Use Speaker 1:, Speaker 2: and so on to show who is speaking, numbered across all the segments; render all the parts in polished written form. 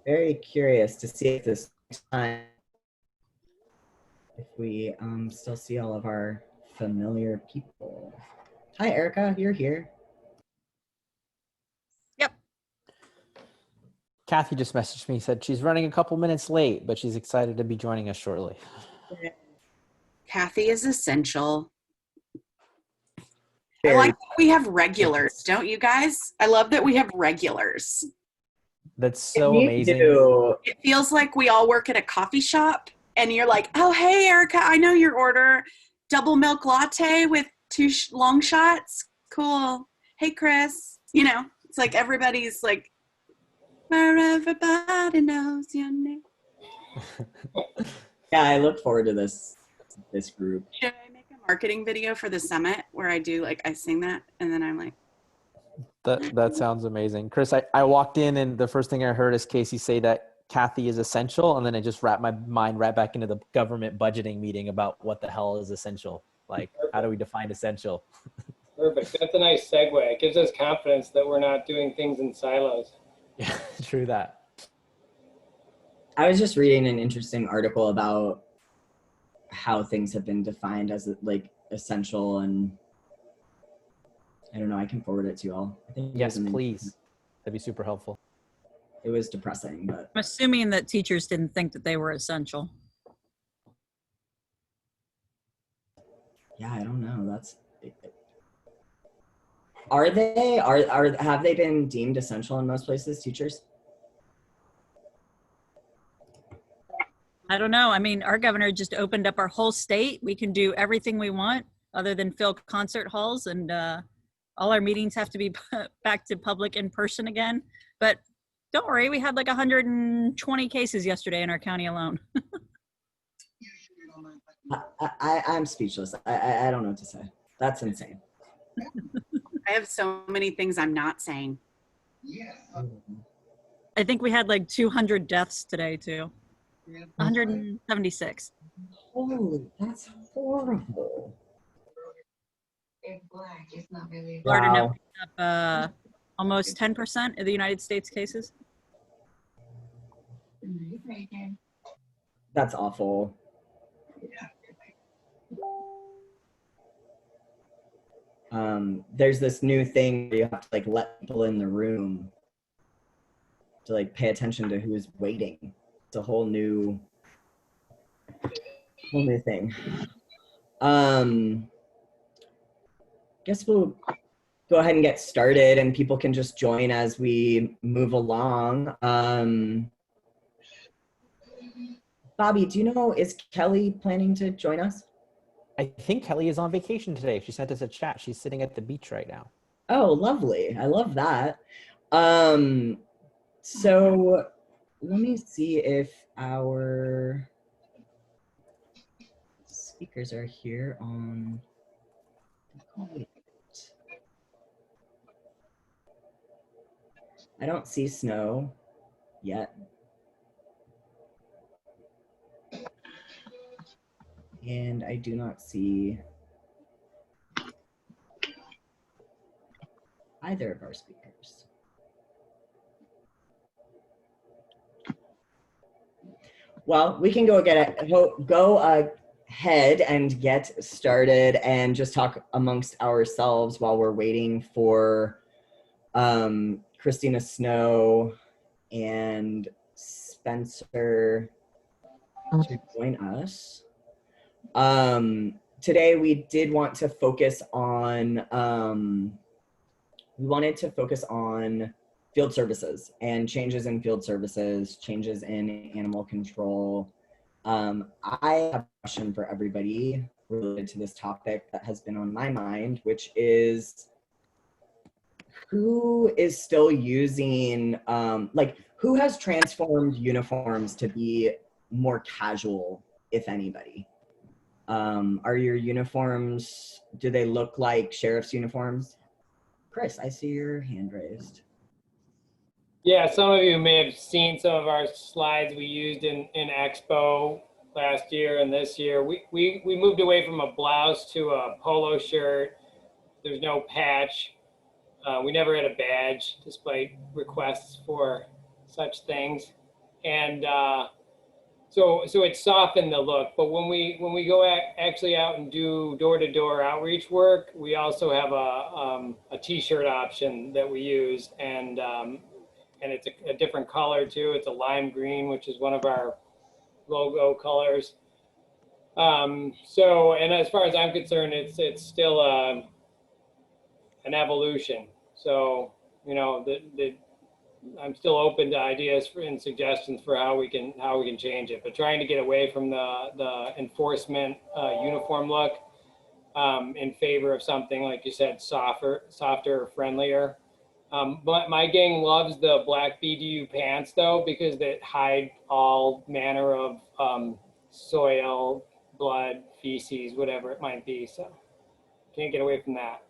Speaker 1: very curious to see if this time, if we still see all of our familiar people. Hi, Erica, you're here.
Speaker 2: Yep.
Speaker 3: Kathy just messaged me, said she's running a couple minutes late, but she's excited to be joining us shortly.
Speaker 4: Kathy is essential.
Speaker 1: Very
Speaker 4: I like that we have regulars, don't you guys? I love that we have regulars.
Speaker 3: That's so
Speaker 1: Me
Speaker 3: amazing.
Speaker 1: too.
Speaker 4: It feels like we all work at a coffee shop and you're like, oh, hey, Erica, I know your order. Double milk latte with 2 long shots. Cool. Hey, Chris. You know, it's like everybody's like, where everybody knows your name.
Speaker 1: Yeah, I look forward to this group.
Speaker 4: Should I make a marketing video for the summit where I do like, I sing that and then I'm like,
Speaker 3: That sounds amazing. Chris, I walked in and the first thing I heard is Casey say that Kathy is essential. And then it just wrapped my mind right back into the government budgeting meeting about what the hell is essential. Like, how do we define essential?
Speaker 5: Perfect. That's a nice segue. It gives us confidence that we're not doing things in silos.
Speaker 3: Yeah, true that.
Speaker 1: I was just reading an interesting article about how things have been defined as like essential, and I don't know, I can forward it to you all. I think
Speaker 3: Yes, please. That'd be super helpful.
Speaker 1: It was depressing, but
Speaker 2: I'm assuming that teachers didn't think that they were essential.
Speaker 1: yeah, I don't know. Are they have they been deemed essential in most places, teachers?
Speaker 2: I don't know. I mean, our governor just opened up our whole state. We can do everything we want other than fill concert halls, and all our meetings have to be back to public in person again. But don't worry, we had like 120 cases yesterday in our county alone.
Speaker 1: I'm speechless. I don't know what to say. That's insane.
Speaker 4: I have so many things I'm not saying.
Speaker 2: I think we had like 200 deaths today too. 176.
Speaker 1: Holy, that's horrible.
Speaker 2: Florida now
Speaker 1: Wow.
Speaker 2: picking up almost 10% of the United States cases.
Speaker 1: That's awful. There's this new thing where you have to like let people in the room to like pay attention to who's waiting. It's a whole new thing. Guess we'll go ahead and get started, and people can just join as we move along. Bobby, do you know, is Kelly planning to join us?
Speaker 3: I think Kelly is on vacation today. She sent us a chat. She's sitting at the beach right now.
Speaker 1: Oh, lovely. I love that. So let me see if our speakers are here on. I don't see Snow yet. And I do not see either of our speakers. Well, we can go ahead and get started and just talk amongst ourselves while we're waiting for Christina Snow and Spencer to join us. Today we did want to focus on, we wanted to focus on field services and changes in field services, changes in animal control. I have a question for everybody related to this topic that has been on my mind, which is who is still using, who has transformed uniforms to be more casual, if anybody? Are your uniforms, do they look like sheriff's uniforms? Chris, I see your hand raised.
Speaker 5: Yeah, some of you may have seen some of our slides we used in Expo last year and this year. We moved away from a blouse to a polo shirt. There's no patch. We never had a badge despite requests for such things. and so it's softened the look. But when we go actually out and do door-to-door outreach work, we also have a t-shirt option that we use, and it's a different color too. It's a lime green, which is one of our logo colors. So, and as far as I'm concerned, it's still an evolution. So, you know, I'm still open to ideas and suggestions for how we can change it, but trying to get away from the enforcement uniform look in favor of something, like you said, softer, friendlier. But my gang loves the black BDU pants though, because they hide all manner of soil, blood, feces, whatever it might be. So can't get away from that.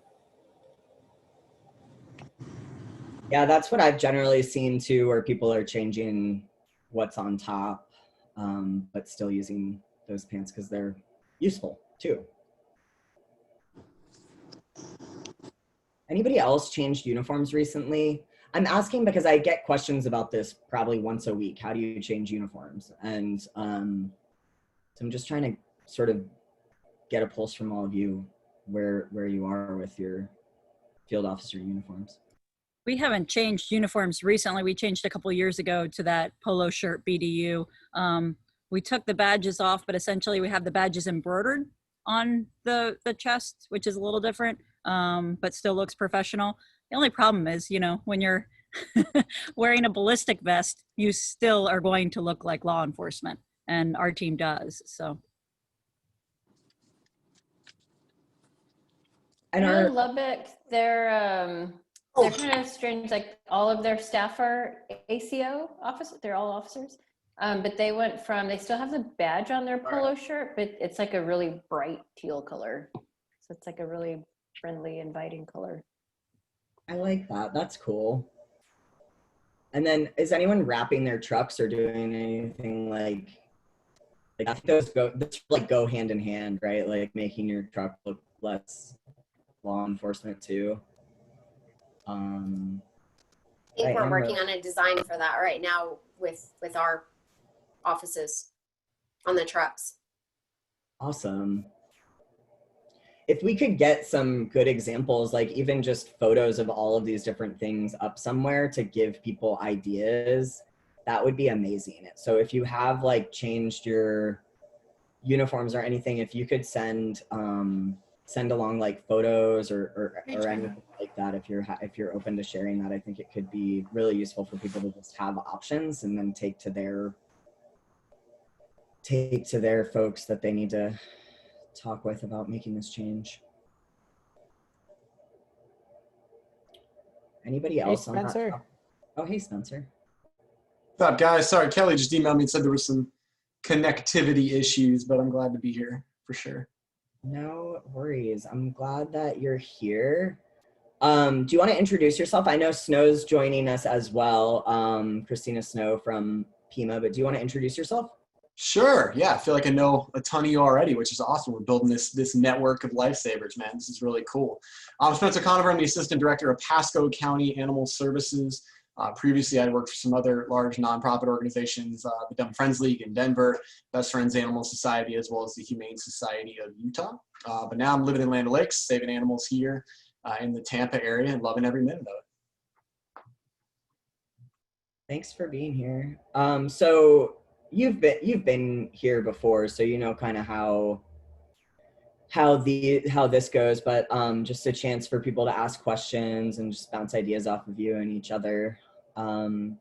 Speaker 1: Yeah, that's what I've generally seen too, where people are changing what's on top, but still using those pants because they're useful too. Anybody else changed uniforms recently? I'm asking because I get questions about this probably once a week. How do you change uniforms? And so I'm just trying to sort of get a pulse from all of you where you are with your field officer uniforms.
Speaker 2: We haven't changed uniforms recently. We changed a couple years ago to that polo shirt BDU. We took the badges off, but essentially we have the badges embroidered on the chest, which is a little different, but still looks professional. The only problem is, you know, when you're wearing a ballistic vest, you still are going to look like law enforcement, and our team does, so.
Speaker 6: And in Lubbock, they're kind of strange. Like all of their staff are ACO officers. They're all officers. But they went from, they still have the badge on their polo shirt, but it's like a really bright teal color. So it's like a really friendly, inviting color.
Speaker 1: I like that. That's cool. And then is anyone wrapping their trucks or doing anything like I think those go hand in hand, right? Like making your truck look less law enforcement too.
Speaker 7: I think we're working on a design for that right now with our offices on the trucks.
Speaker 1: Awesome. If we could get some good examples, like even just photos of all of these different things up somewhere to give people ideas, that would be amazing. So if you have like changed your uniforms or anything, if you could send along like photos or anything like that, if you're open to sharing that, I think it could be really useful for people to just have options and then take to their folks that they need to talk with about making this change. Anybody else?
Speaker 3: Hey, Spencer.
Speaker 1: Oh, hey, Spencer.
Speaker 8: What's up, guys? Sorry, Kelly just emailed me and said there was some connectivity issues, but I'm glad to be here for sure.
Speaker 1: No worries. I'm glad that you're here. Do you want to introduce yourself? I know Snow's joining us as well. Christina Snow from PEMA, but do you want to introduce yourself?
Speaker 8: Sure. Yeah, I feel like I know a ton of you already, which is awesome. We're building this network of lifesavers, man. This is really cool. I'm Spencer Conover. I'm the Assistant Director of Pasco County Animal Services. Previously, I worked for some other large nonprofit organizations, the Dumb Friends League in Denver, Best Friends Animal Society, as well as the Humane Society of Utah. But now I'm living in Land O'Lakes, saving animals here in the Tampa area and loving every minute of it.
Speaker 1: Thanks for being here. So you've been here before, so you know kind of how this goes, but just a chance for people to ask questions and just bounce ideas off of you and each other.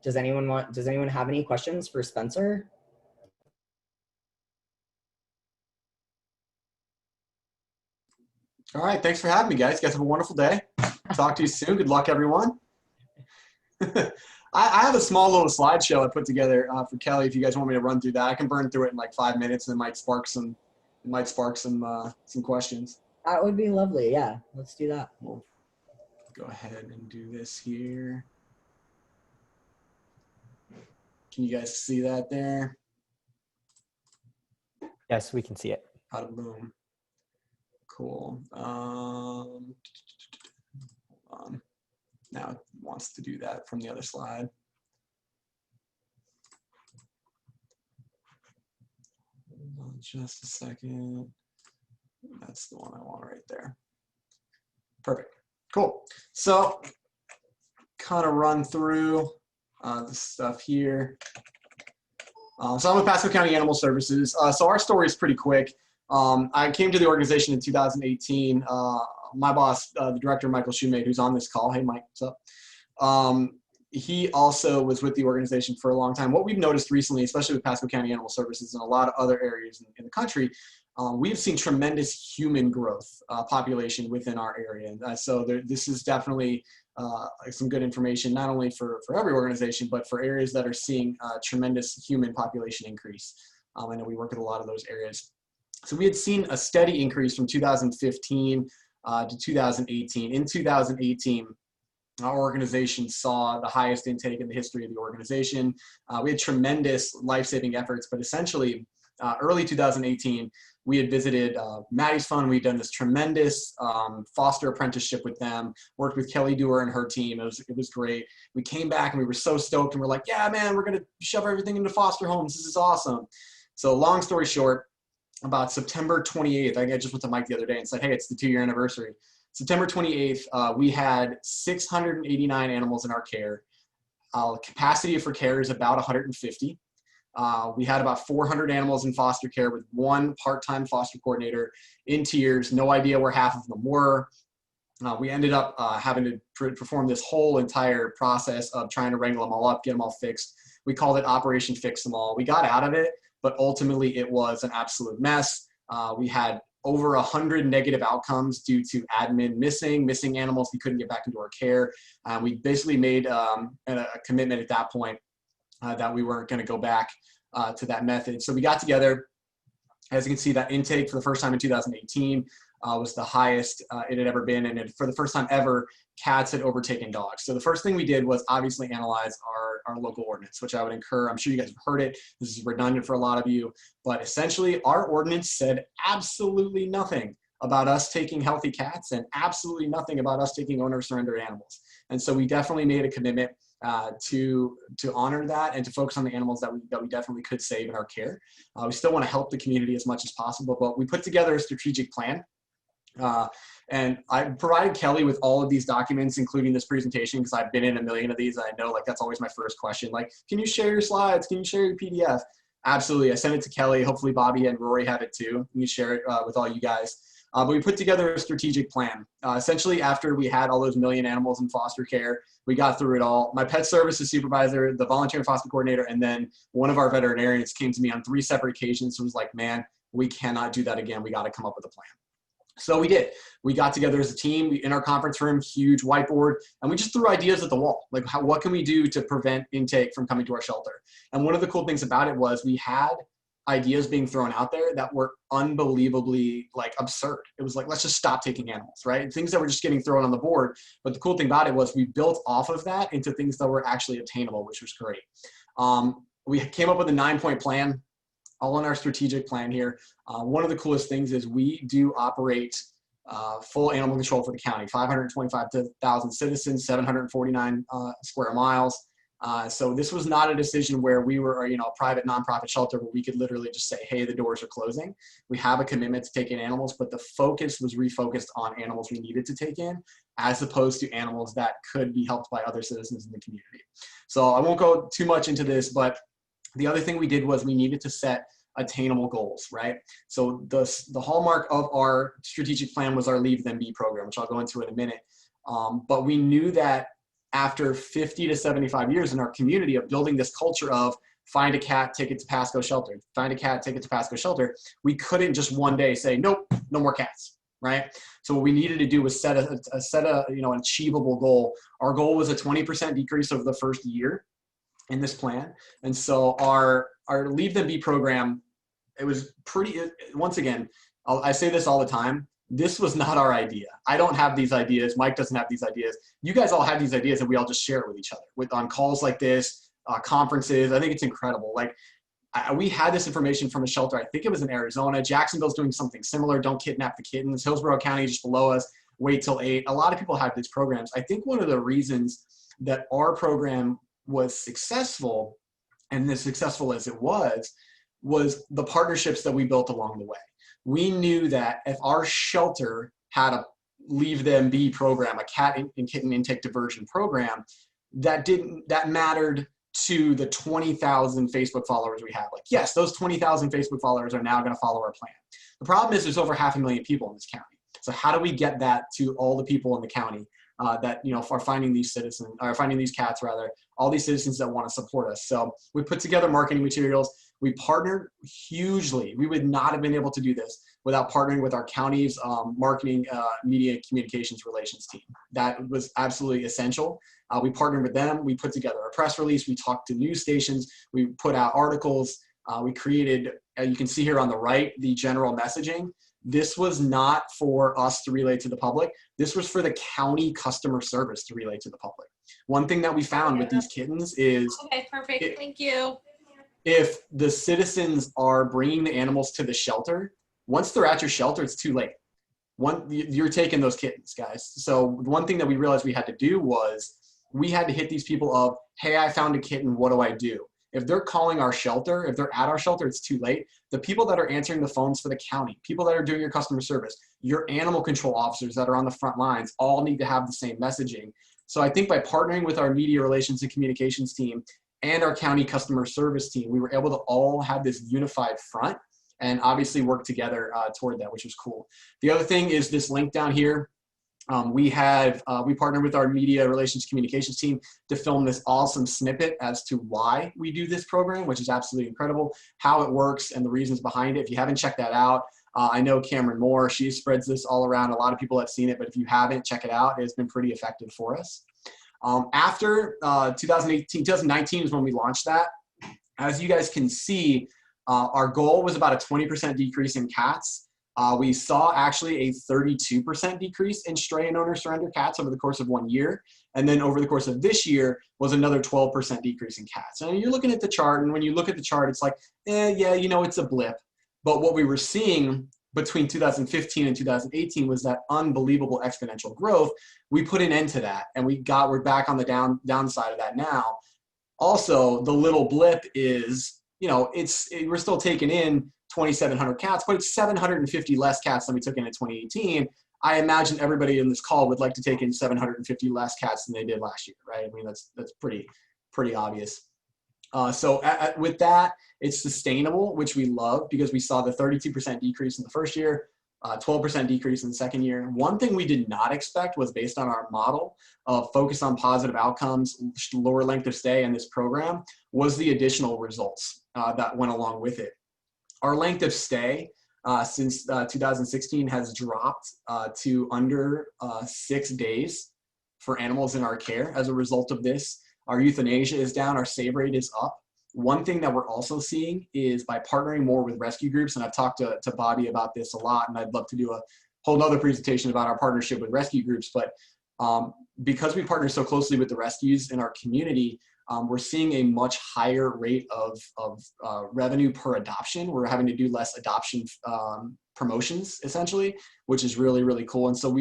Speaker 1: Does anyone have any questions for Spencer?
Speaker 8: All right, thanks for having me, guys. You guys have a wonderful day. Talk to you soon. Good luck, everyone. I have a small little slideshow I put together for Kelly. If you guys want me to run through that, I can burn through it in like 5 minutes, and it might spark some questions.
Speaker 1: That would be lovely. Yeah, let's do that.
Speaker 8: We'll go ahead and do this here. Can you guys see that there?
Speaker 3: Yes, we can see it.
Speaker 8: Bada boom. Cool. Hold on. Now it wants to do that from the other slide. Just a second. That's the one I want right there. Perfect. Cool. So kind of run through the stuff here. So I'm with Pasco County Animal Services. So our story is pretty quick. I came to the organization in 2018. My boss, the director, Michael Shoemade, who's on this call. Hey, Mike, what's up? He also was with the organization for a long time. What we've noticed recently, especially with Pasco County Animal Services and a lot of other areas in the country, we've seen tremendous human growth, population within our area. So this is definitely some good information, not only for every organization, but for areas that are seeing tremendous human population increase. I know we work with a lot of those areas. So we had seen a steady increase from 2015 to 2018. In 2018, our organization saw the highest intake in the history of the organization. We had tremendous life-saving efforts, but essentially early 2018, we had visited Maddie's Fund. We'd done this tremendous foster apprenticeship with them, worked with Kelly Dewar and her team. It was great. We came back and we were so stoked and we're like, yeah, man, we're gonna shove everything into foster homes. This is awesome. So long story short, about September 28th, I just went to Mike the other day and said, hey, it's the 2-year anniversary. September 28th, we had 689 animals in our care. Capacity for care is about 150. We had about 400 animals in foster care with 1 part-time foster coordinator in tears, no idea where half of them were. We ended up having to perform this whole entire process of trying to wrangle them all up, get them all fixed. We called it Operation Fix Them All. We got out of it, but ultimately it was an absolute mess. We had over 100 negative outcomes due to admin missing animals. We couldn't get back into our care. We basically made a commitment at that point that we weren't going to go back to that method. So we got together. As you can see, that intake for the first time in 2018 was the highest it had ever been. And for the first time ever, cats had overtaken dogs. So the first thing we did was obviously analyze our local ordinance, which I would incur. I'm sure you guys have heard it. This is redundant for a lot of you. But essentially, our ordinance said absolutely nothing about us taking healthy cats and absolutely nothing about us taking owner-surrendered animals. And so we definitely made a commitment to honor that and to focus on the animals that we definitely could save in our care. We still want to help the community as much as possible, but we put together a strategic plan. And I provided Kelly with all of these documents, including this presentation, because I've been in a million of these. I know, like, that's always my first question. Like, can you share your slides? Can you share your PDF? Absolutely. I sent it to Kelly. Hopefully Bobby and Rory have it too. You can share it with all you guys. But we put together a strategic plan. Essentially, after we had all those million animals in foster care, we got through it all. My pet services supervisor, the volunteer foster coordinator, and then one of our veterinarians came to me on 3 separate occasions and was like, man, we cannot do that again. We got to come up with a plan. So we did. We got together as a team in our conference room, huge whiteboard, and we just threw ideas at the wall. Like, what can we do to prevent intake from coming to our shelter? And one of the cool things about it was we had ideas being thrown out there that were unbelievably, like, absurd. It was like, let's just stop taking animals, right? Things that were just getting thrown on the board. But the cool thing about it was we built off of that into things that were actually attainable, which was great. We came up with a 9-point plan, all in our strategic plan here. One of the coolest things is we do operate full animal control for the county, 525,000 citizens, 749 square miles. So this was not a decision where we were, a private nonprofit shelter where we could literally just say, hey, the doors are closing. We have a commitment to take in animals, but the focus was refocused on animals we needed to take in, as opposed to animals that could be helped by other citizens in the community. So I won't go too much into this, but the other thing we did was we needed to set attainable goals, right? So the hallmark of our strategic plan was our Leave Them Be program, which I'll go into in a minute. But we knew that after 50 to 75 years in our community of building this culture of find a cat, take it to Pasco shelter, find a cat, take it to Pasco shelter, we couldn't just one day say, nope, no more cats, right? So what we needed to do was set an achievable goal. Our goal was a 20% decrease over the first year in this plan. And so our Leave Them Be program, it was pretty, once again, I say this all the time, this was not our idea. I don't have these ideas. Mike doesn't have these ideas. You guys all have these ideas and we all just share it with each other on calls like this, conferences. I think it's incredible. Like we had this information from a shelter. I think it was in Arizona. Jacksonville's doing something similar. Don't kidnap the kittens. Hillsborough County just below us. Wait till 8. A lot of people have these programs. I think one of the reasons that our program was successful, and as successful as it was was the partnerships that we built along the way. We knew that if our shelter had a Leave Them Be program, a cat and kitten intake diversion program, that mattered to the 20,000 Facebook followers we have. Like, yes, those 20,000 Facebook followers are now going to follow our plan. The problem is there's over 500,000 people in this county. So how do we get that to all the people in the county that, you know, are finding these citizens, or finding these cats rather, all these citizens that want to support us? So we put together marketing materials. We partnered hugely. We would not have been able to do this without partnering with our county's marketing, media, communications relations team. That was absolutely essential. We partnered with them. We put together a press release. We talked to news stations. We put out articles. We created, you can see here on the right, the general messaging. This was not for us to relay to the public. This was for the county customer service to relay to the public. One thing that we found with these kittens is—
Speaker 9: Okay, perfect. Thank you.
Speaker 8: If the citizens are bringing the animals to the shelter, once they're at your shelter, it's too late. You're taking those kittens, guys. So one thing that we realized we had to do was we had to hit these people of, hey, I found a kitten, what do I do? If they're calling our shelter, if they're at our shelter, it's too late. The people that are answering the phones for the county, people that are doing your customer service, your animal control officers that are on the front lines, all need to have the same messaging. So I think by partnering with our media relations and communications team and our county customer service team, we were able to all have this unified front and obviously work together toward that, which was cool. The other thing is this link down here. We partnered with our media relations communications team to film this awesome snippet as to why we do this program, which is absolutely incredible, how it works and the reasons behind it. If you haven't checked that out, I know Cameron Moore, she spreads this all around. A lot of people have seen it, but if you haven't, check it out. It's been pretty effective for us. After 2019 is when we launched that. As you guys can see, our goal was about a 20% decrease in cats. We saw actually a 32% decrease in stray and owner surrender cats over the course of 1 year. And then over the course of this year was another 12% decrease in cats. And you're looking at the chart, and when you look at the chart, it's like, yeah, you know, it's a blip. But what we were seeing between 2015 and 2018 was that unbelievable exponential growth. We put an end to that, and we're back on the downside of that now. Also, the little blip is, you know, we're still taking in 2,700 cats, but it's 750 less cats than we took in 2018. I imagine everybody in this call would like to take in 750 less cats than they did last year, right? I mean, that's pretty obvious. So with that, it's sustainable, which we love because we saw the 32% decrease in the first year, 12% decrease in the second year. One thing we did not expect was based on our model of focus on positive outcomes, lower length of stay in this program, was the additional results that went along with it. Our length of stay since 2016 has dropped to under 6 days for animals in our care as a result of this. Our euthanasia is down, our save rate is up. One thing that we're also seeing is by partnering more with rescue groups, and I've talked to Bobby about this a lot, and I'd love to do a whole nother presentation about our partnership with rescue groups, but because we partner so closely with the rescues in our community, we're seeing a much higher rate of revenue per adoption. We're having to do less adoption promotions, essentially, which is really, really cool. And so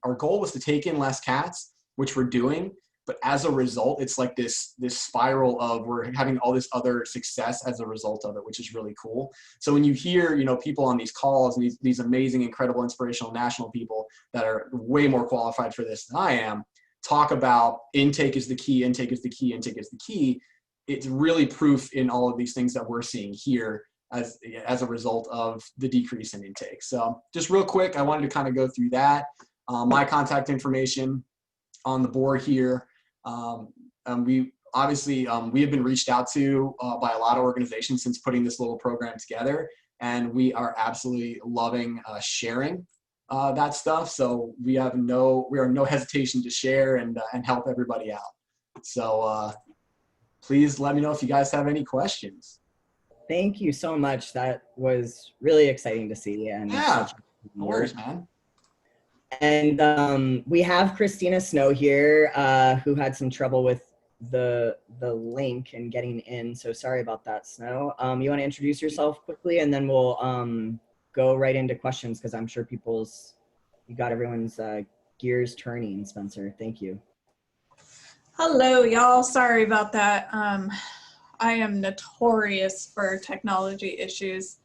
Speaker 8: our goal was to take in less cats, which we're doing. But as a result, it's like this spiral of we're having all this other success as a result of it, which is really cool. So when you hear, you know, people on these calls and these amazing, incredible, inspirational national people that are way more qualified for this than I am, talk about intake is the key, intake is the key, intake is the key. It's really proof in all of these things that we're seeing here as a result of the decrease in intake. So just real quick, I wanted to kind of go through that. My contact information on the board here. We have been reached out to by a lot of organizations since putting this little program together, and we are absolutely loving sharing that stuff. So we are no hesitation to share and help everybody out. So please let me know if you guys have any questions.
Speaker 1: Thank you so much. That was really exciting to see. And
Speaker 8: yeah, no worries, man.
Speaker 1: And we have Christina Snow here, who had some trouble with the link and getting in. So sorry about that, Snow. You want to introduce yourself quickly, and then we'll go right into questions, because I'm sure you got everyone's gears turning, Spencer. Thank you.
Speaker 9: Hello, y'all. Sorry about that. I am notorious for technology issues.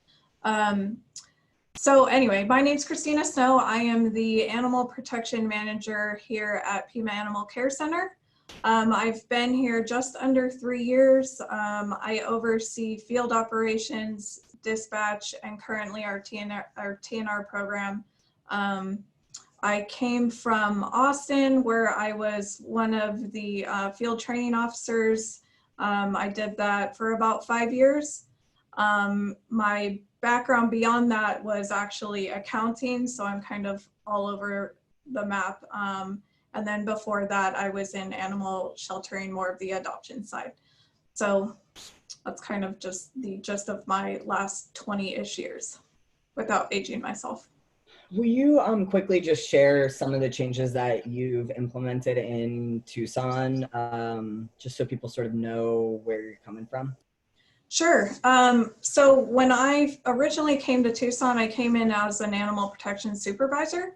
Speaker 9: So anyway, my name's Christina Snow. I am the Animal Protection Manager here at Pima Animal Care Center. I've been here just under 3 years. I oversee field operations, dispatch, and currently our TNR program. I came from Austin, where I was one of the field training officers. I did that for about 5 years. My background beyond that was actually accounting, so I'm kind of all over the map. And then before that, I was in animal sheltering, more of the adoption side. So that's kind of just the gist of my last 20-ish years without aging myself.
Speaker 1: Will you quickly just share some of the changes that you've implemented in Tucson, just so people sort of know where you're coming from?
Speaker 9: Sure. So when I originally came to Tucson, I came in as an animal protection supervisor.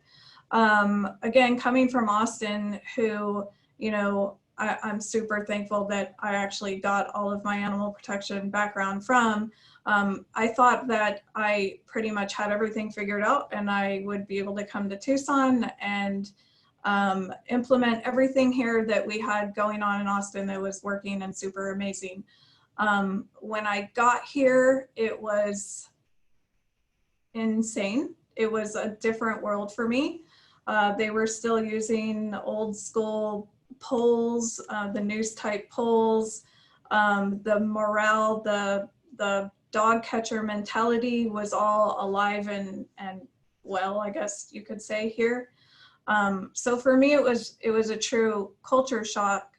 Speaker 9: Again, coming from Austin, who, you know, I'm super thankful that I actually got all of my animal protection background from. I thought that I pretty much had everything figured out and I would be able to come to Tucson and implement everything here that we had going on in Austin that was working and super amazing. When I got here, it was insane. It was a different world for me. They were still using old school polls, the noose type polls, the morale, the dog catcher mentality was all alive and well, I guess you could say here. So for me, it was a true culture shock.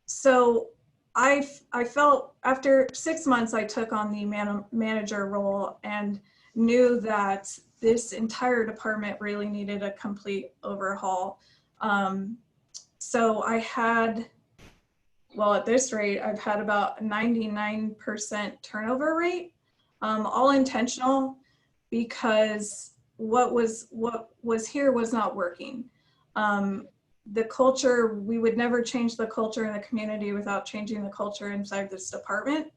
Speaker 9: So I felt after 6 months, I took on the manager role and knew that this entire department really needed a complete overhaul. So I had, well, at this rate, I've had about 99% turnover rate, all intentional, because what was here was not working. The culture, we would never change the culture in the community without changing the culture inside this department.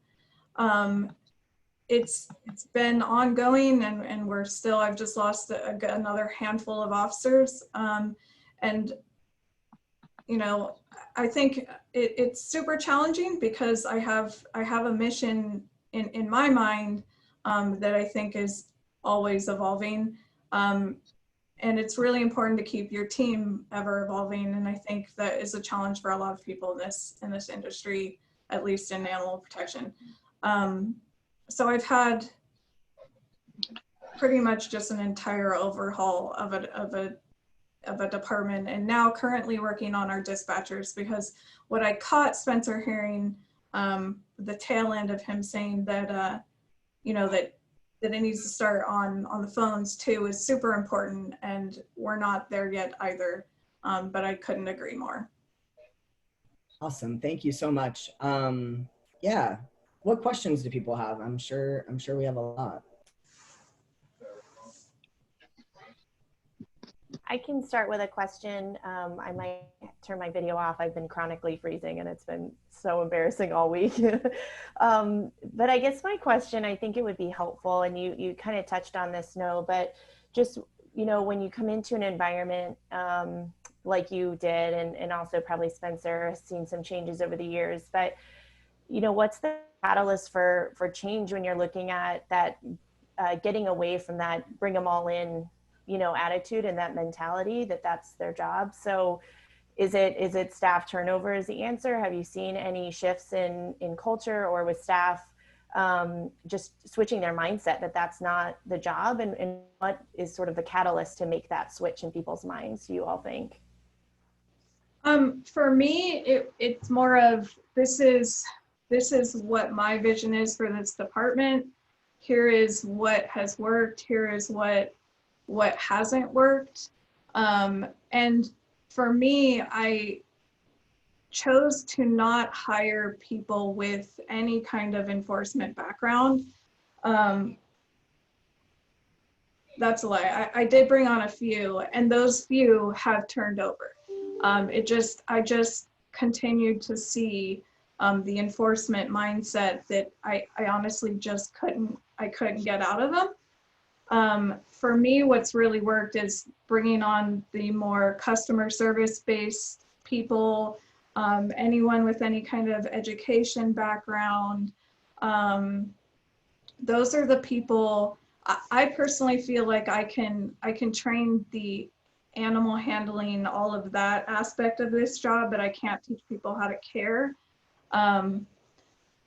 Speaker 9: It's been ongoing and we're still, I've just lost another handful of officers. And, you know, I think it's super challenging because I have a mission in my mind that I think is always evolving. And it's really important to keep your team ever evolving. And I think that is a challenge for a lot of people in this industry, at least in animal protection. So I've had pretty much just an entire overhaul of a department, and now currently working on our dispatchers, because what I caught Spencer hearing, the tail end of him saying that, you know, that it needs to start on the phones too is super important, and we're not there yet either, but I couldn't agree more.
Speaker 1: Awesome, thank you so much. Yeah, what questions do people have? I'm sure we have a lot.
Speaker 10: I can start with a question. I might turn my video off. I've been chronically freezing and it's been so embarrassing all week. But I guess my question, I think it would be helpful, and you kind of touched on this, Snow, but just, you know, when you come into an environment like you did, and also probably Spencer has seen some changes over the years, but, you know, what's the catalyst for change when you're looking at that, getting away from that bring them all in, you know, attitude and that mentality that that's their job? So is it staff turnover is the answer? Have you seen any shifts in culture or with staff just switching their mindset that that's not the job? And what is sort of the catalyst to make that switch in people's minds, do you all think?
Speaker 9: For me, it's more of, this is what my vision is for this department. Here is what has worked. Here is what hasn't worked. And for me, I chose to not hire people with any kind of enforcement background. That's a lie. I did bring on a few, and those few have turned over. I just continued to see the enforcement mindset that I honestly just couldn't get out of them. For me, what's really worked is bringing on the more customer service based people, anyone with any kind of education background. Those are the people I personally feel like I can train the animal handling, all of that aspect of this job, but I can't teach people how to care.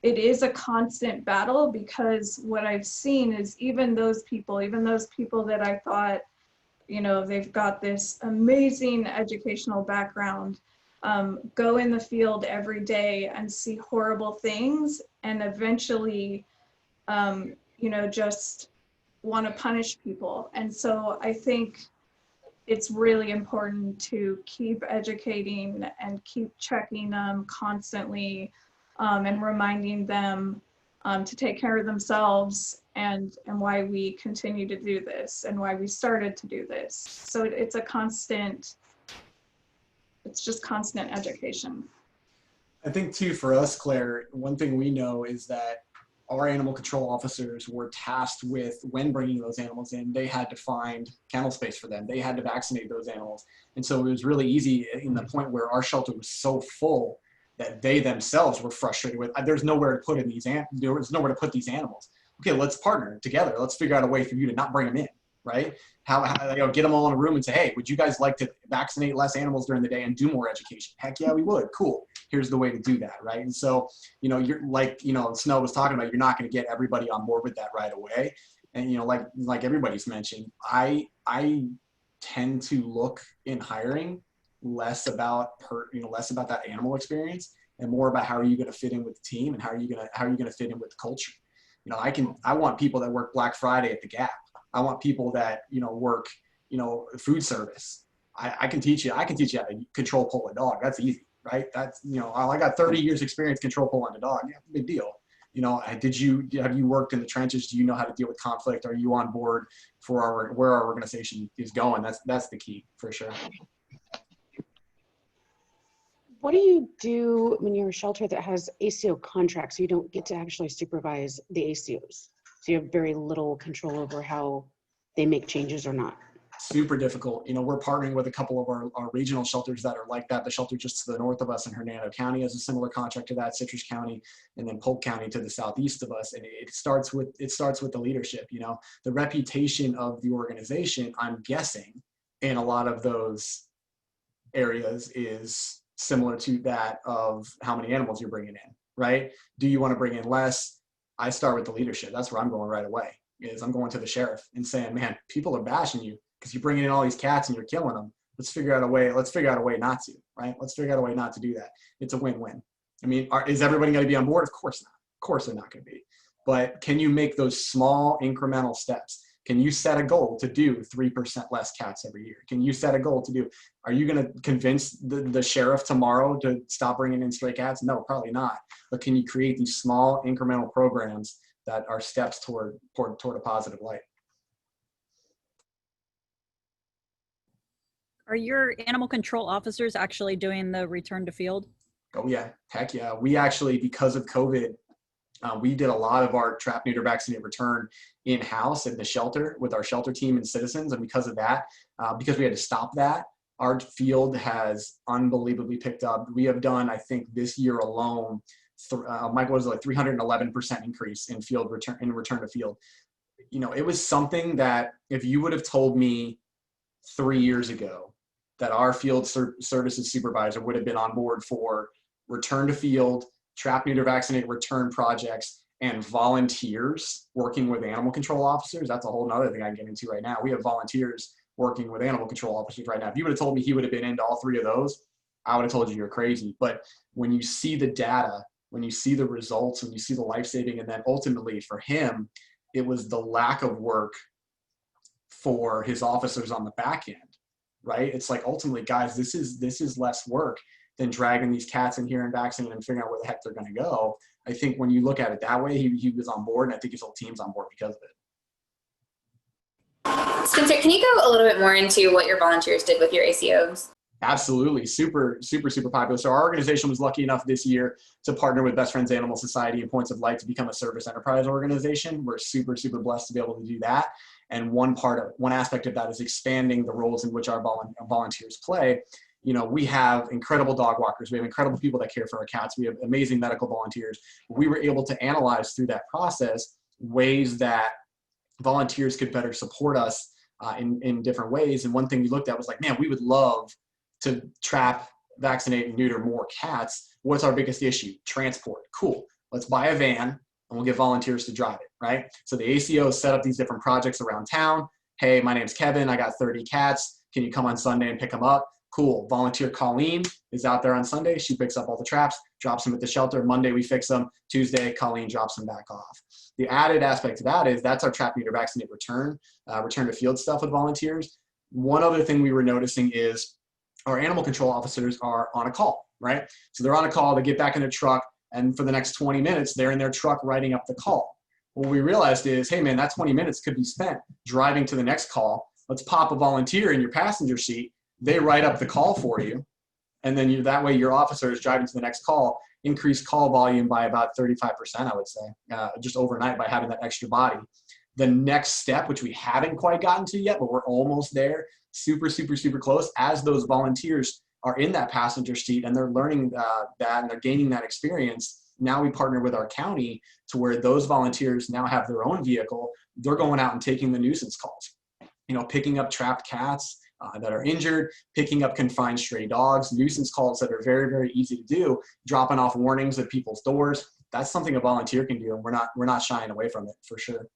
Speaker 9: It is a constant battle, because what I've seen is even those people that I thought, you know, they've got this amazing educational background, go in the field every day and see horrible things, and eventually, you know, just want to punish people. And so I think it's really important to keep educating and keep checking them constantly, and reminding them to take care of themselves, and why we continue to do this and why we started to do this. So it's a constant, it's just constant education.
Speaker 8: I think too, for us, Claire, one thing we know is that our animal control officers were tasked with, when bringing those animals in, they had to find kennel space for them. They had to vaccinate those animals. And so it was really easy in the point where our shelter was so full that they themselves were frustrated with, there's nowhere to put in these, there was nowhere to put these animals. Okay, let's partner together. Let's figure out a way for you to not bring them in, right? How you know, get them all in a room and say, hey, would you guys like to vaccinate less animals during the day and do more education? Heck yeah, we would. Cool. Here's the way to do that, right? And so, you know, you're like, you know, Snow was talking about, you're not going to get everybody on board with that right away. And, you know, like everybody's mentioned, I tend to look in hiring less about less about that animal experience and more about how are you going to fit in with the team, and how are you going to fit in with the culture. You know, I want people that work Black Friday at the Gap. I want people that, you know, work, you know, food service. I can teach you how to control pull a dog. That's easy, right? That's, you know, I got 30 years experience control pulling a dog. Yeah, big deal. You know, have you worked in the trenches? Do you know how to deal with conflict? Are you on board for where our organization is going? That's the key for sure.
Speaker 11: What do you do when you're a shelter that has ACO contracts, so you don't get to actually supervise the ACOs? So you have very little control over how they make changes or not.
Speaker 8: Super difficult. You know, we're partnering with a couple of our regional shelters that are like that. The shelter just to the north of us in Hernando County has a similar contract to that, Citrus County, and then Polk County to the southeast of us. And it starts with the leadership. You know, the reputation of the organization, I'm guessing, in a lot of those areas is similar to that of how many animals you're bringing in, right? Do you want to bring in less? I start with the leadership. That's where I'm going right away. I'm going to the sheriff and saying, man, people are bashing you because you're bringing in all these cats and you're killing them. Let's figure out a way not to, right? Let's figure out a way not to do that. It's a win-win. I mean, is everybody going to be on board? Of course not. Of course they're not going to be. But can you make those small incremental steps? Can you set a goal to do 3% less cats every year? Can you set a goal to do, are you going to convince the sheriff tomorrow to stop bringing in stray cats? No, probably not. But can you create these small incremental programs that are steps toward a positive light?
Speaker 2: Are your animal control officers actually doing the return to field?
Speaker 8: Oh yeah, heck yeah. We actually, because of COVID, we did a lot of our trap, neuter, vaccinate, return in-house at the shelter with our shelter team and citizens. And because of that, because we had to stop that, our field has unbelievably picked up. We have done, I think this year alone, Mike, was like 311% increase in field return to field. You know, it was something that if you would have told me 3 years ago that our field services supervisor would have been on board for return to field, trap, neuter, vaccinate, return projects, and volunteers working with animal control officers, that's a whole nother thing I can get into right now. We have volunteers working with animal control officers right now. If you would have told me he would have been into all three of those, I would have told you you're crazy. But when you see the data, when you see the results, when you see the life-saving, and then ultimately for him, it was the lack of work for his officers on the back end, right? It's like, ultimately, guys, this is less work than dragging these cats in here and vaccinating and figuring out where the heck they're going to go. I think when you look at it that way, he was on board, and I think his whole team's on board because of it.
Speaker 12: Spencer, can you go a little bit more into what your volunteers did with your ACOs?
Speaker 8: Absolutely. Super popular. So our organization was lucky enough this year to partner with Best Friends Animal Society and Points of Light to become a service enterprise organization. We're super blessed to be able to do that. And one aspect of that is expanding the roles in which our volunteers play. You know, we have incredible dog walkers. We have incredible people that care for our cats. We have amazing medical volunteers. We were able to analyze through that process ways that volunteers could better support us in different ways. And one thing we looked at was like, man, we would love to trap, vaccinate, and neuter more cats. What's our biggest issue? Transport. Cool. Let's buy a van and we'll get volunteers to drive it, right? So the ACO set up these different projects around town. Hey, my name's Kevin. I got 30 cats. Can you come on Sunday and pick them up? Cool. Volunteer Colleen is out there on Sunday. She picks up all the traps, drops them at the shelter. Monday, we fix them. Tuesday, Colleen drops them back off. The added aspect to that is that's our trap, neuter, vaccinate, return to field stuff with volunteers. One other thing we were noticing is our animal control officers are on a call, right? So they're on a call, they get back in their truck, and for the next 20 minutes, they're in their truck writing up the call. What we realized is, hey man, that 20 minutes could be spent driving to the next call. Let's pop a volunteer in your passenger seat. They write up the call for you. And then that way your officer is driving to the next call, increase call volume by about 35%, I would say, just overnight by having that extra body. The next step, which we haven't quite gotten to yet, but we're almost there, super close, as those volunteers are in that passenger seat and they're learning that and they're gaining that experience. Now we partner with our county to where those volunteers now have their own vehicle. They're going out and taking the nuisance calls, you know, picking up trapped cats that are injured, picking up confined stray dogs, nuisance calls that are very easy to do, dropping off warnings at people's doors. That's something a volunteer can do, and we're not shying away from it for sure.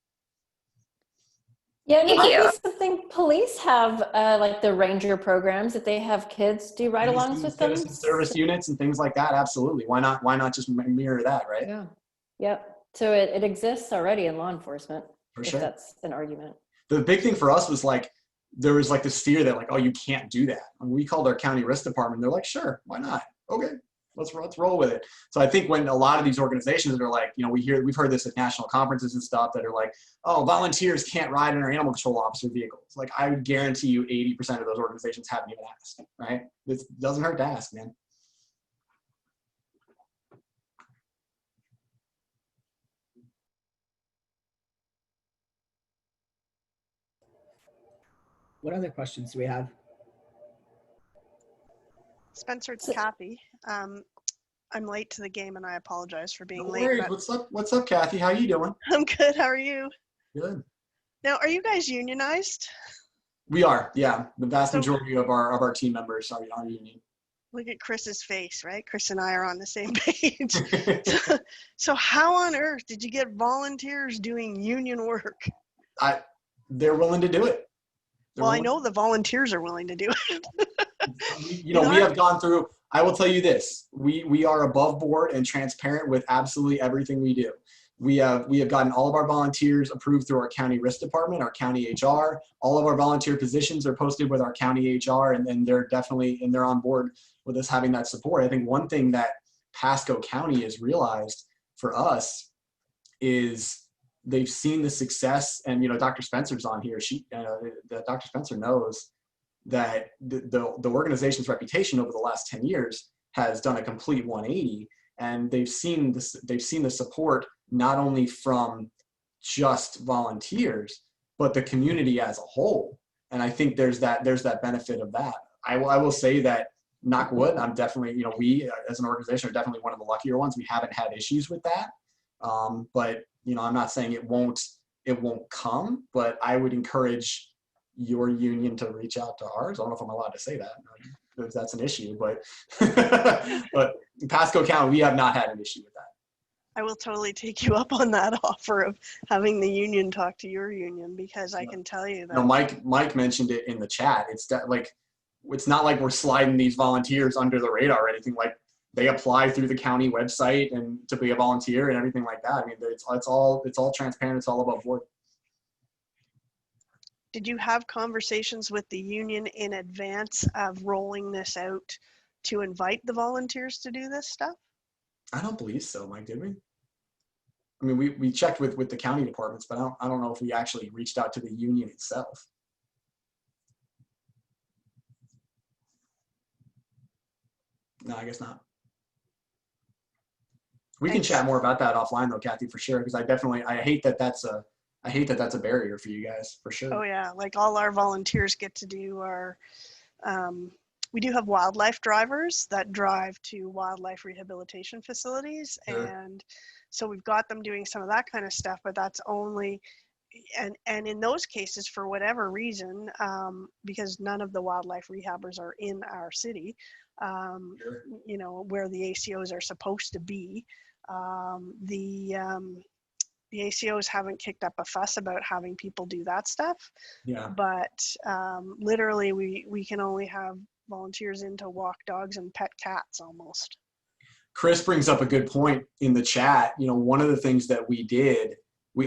Speaker 6: Yeah, and it might be something police have, like the ranger programs that they have kids do ride-alongs with them.
Speaker 8: Citizen service units and things like that. Absolutely. Why not just mirror that, right?
Speaker 6: Yeah. Yep. So it exists already in law enforcement.
Speaker 8: For
Speaker 6: if
Speaker 8: sure.
Speaker 6: That's an argument.
Speaker 8: The big thing for us was like, there was like this fear that like, oh, you can't do that. And we called our county risk department. They're like, sure, why not? Okay. Let's roll with it. So I think when a lot of these organizations are like, you know, we've heard this at national conferences and stuff that are like, oh, volunteers can't ride in our animal control officer vehicles. Like I would guarantee you 80% of those organizations haven't even asked, right? It doesn't hurt to ask, man.
Speaker 1: What other questions do we have?
Speaker 12: Spencer, it's Kathy. I'm late to the game and I apologize for being
Speaker 8: No
Speaker 12: late.
Speaker 8: worries. What's up, Kathy? How you doing?
Speaker 12: I'm good. How are you?
Speaker 8: Good.
Speaker 12: Now, are you guys unionized?
Speaker 8: We are, yeah. The vast majority of our team members are union.
Speaker 12: Look at Chris's face, right? Chris and I are on the same page. So how on earth did you get volunteers doing union work?
Speaker 8: They're willing to do it.
Speaker 12: Well, I know the volunteers are willing to do it.
Speaker 8: We have gone through, I will tell you this, we are above board and transparent with absolutely everything we do. We have gotten all of our volunteers approved through our county risk department, our county HR. All of our volunteer positions are posted with our county HR, and then they're on board with us having that support. I think one thing that Pasco County has realized for us is they've seen the success, and Dr. Spencer's on here. Dr. Spencer knows that the organization's reputation over the last 10 years has done a complete 180, and they've seen the support not only from just volunteers, but the community as a whole. And I think there's that benefit of that. I will say that, knock wood, I'm definitely, we as an organization are definitely one of the luckier ones. We haven't had issues with that. But I'm not saying it won't come, but I would encourage your union to reach out to ours. I don't know if I'm allowed to say that, if that's an issue, but but in Pasco County, we have not had an issue with that.
Speaker 12: I will totally take you up on that offer of having the union talk to your union, because I can tell you that.
Speaker 8: Mike mentioned it in the chat. It's not like we're sliding these volunteers under the radar or anything. Like, they apply through the county website and to be a volunteer and everything like that. I mean, it's all transparent. It's all above board.
Speaker 12: Did you have conversations with the union in advance of rolling this out to invite the volunteers to do this stuff?
Speaker 8: I don't believe so, Mike, did we? I mean, we checked with the county departments, but I don't know if we actually reached out to the union itself. No, I guess not. We can chat more about that offline though, Kathy, for sure. Because I hate that that's a barrier for you guys, for sure.
Speaker 12: Oh yeah, like all our volunteers get to do our, we do have wildlife drivers that drive to wildlife rehabilitation facilities.
Speaker 8: Sure.
Speaker 12: And so we've got them doing some of that kind of stuff, but that's only, and in those cases, for whatever reason, because none of the wildlife rehabbers are in our city,
Speaker 8: Sure.
Speaker 12: you know, where the ACOs are supposed to be, the ACOs haven't kicked up a fuss about having people do that stuff.
Speaker 8: Yeah.
Speaker 12: But literally, we can only have volunteers in to walk dogs and pet cats almost.
Speaker 8: Chris brings up a good point in the chat. You know, one of the things that we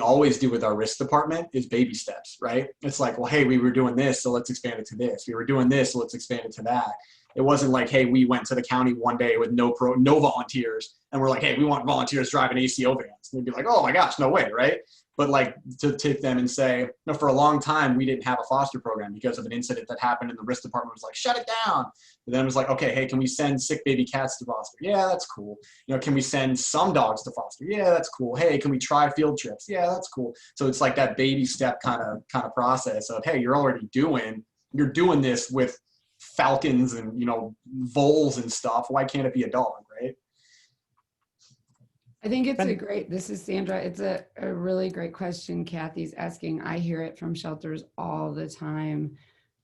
Speaker 8: always do with our risk department is baby steps, right? It's like, well, hey, we were doing this, so let's expand it to this. We were doing this, so let's expand it to that. It wasn't like, hey, we went to the county one day with no volunteers, and we're like, hey, we want volunteers driving ACO vans. And we'd be like, oh my gosh, no way, right? But like to take them and say, no, for a long time, we didn't have a foster program because of an incident that happened, and the risk department was like, shut it down. And then it was like, okay, hey, can we send sick baby cats to foster? Yeah, that's cool. You know, can we send some dogs to foster? Yeah, that's cool. Hey, can we try field trips? Yeah, that's cool. So it's like that baby step kind of process of, hey, you're doing this with falcons and, you know, voles and stuff. Why can't it be a dog, right?
Speaker 13: I think it's this is Sandra. It's a really great question Kathy's asking. I hear it from shelters all the time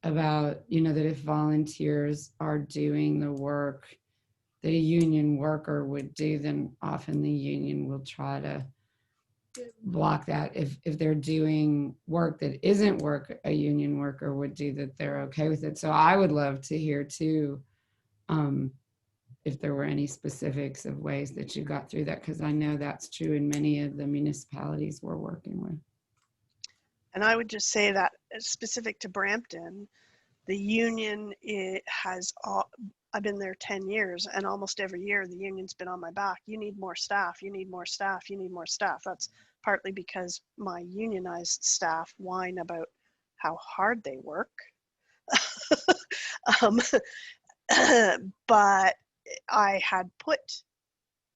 Speaker 13: about, you know, that if volunteers are doing the work that a union worker would do, then often the union will try to block that. If they're doing work that isn't work a union worker would do, that they're okay with it. So I would love to hear too, if there were any specifics of ways that you got through that, because I know that's true in many of the municipalities we're working with.
Speaker 12: And I would just say that specific to Brampton, the union I've been there 10 years, and almost every year the union's been on my back. You need more staff, you need more staff, you need more staff. That's partly because my unionized staff whine about how hard they work. But I had put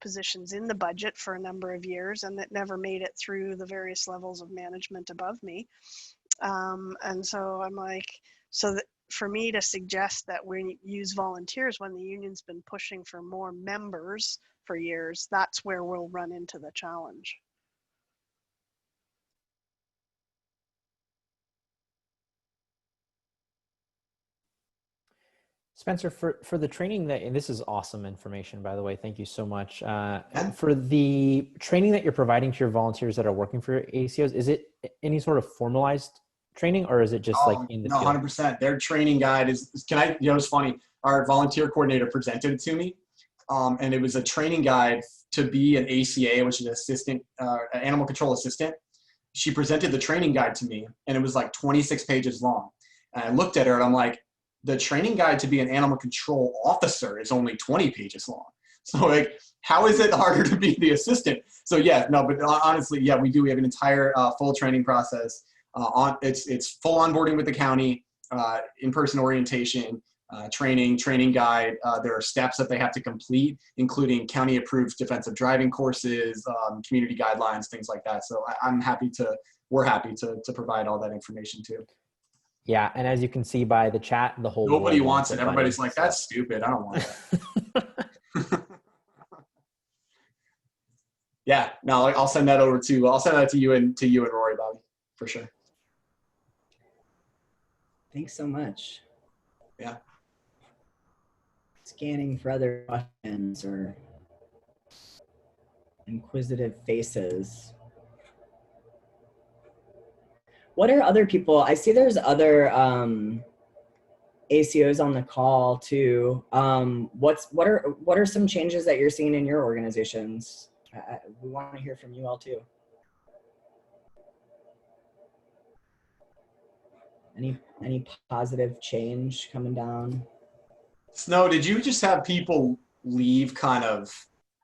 Speaker 12: positions in the budget for a number of years, and that never made it through the various levels of management above me. And so I'm like, so that for me to suggest that we use volunteers when the union's been pushing for more members for years, that's where we'll run into the challenge.
Speaker 3: Spencer, for the training that, and this is awesome information, by the way, thank you so much. For the training that you're providing to your volunteers that are working for ACOs, is it any sort of formalized training, or is it just like in the field?
Speaker 8: 100%. Their training guide is, you know, it's funny, our volunteer coordinator presented it to me, and it was a training guide to be an ACA, which is an assistant, animal control assistant. She presented the training guide to me, and it was like 26 pages long. And I looked at her and I'm like, the training guide to be an animal control officer is only 20 pages long. So like, how is it harder to be the assistant? So yeah, no, but honestly, yeah, we do. We have an entire full training process. It's full onboarding with the county, in-person orientation, training guide. There are steps that they have to complete, including county approved defensive driving courses, community guidelines, things like that. So we're happy to provide all that information too.
Speaker 3: Yeah, and as you can see by the chat, the whole
Speaker 8: nobody wants it. Everybody's like, that's stupid. I don't want that. Yeah, no, I'll send that over to you and Rory, Bobby, for sure.
Speaker 1: Thanks so much.
Speaker 8: Yeah.
Speaker 1: Scanning for other questions or inquisitive faces. What are other people? I see there's other ACOs on the call too. What are some changes that you're seeing in your organizations? We want to hear from you all too. Any positive change coming down?
Speaker 8: Snow, did you just have people leave kind of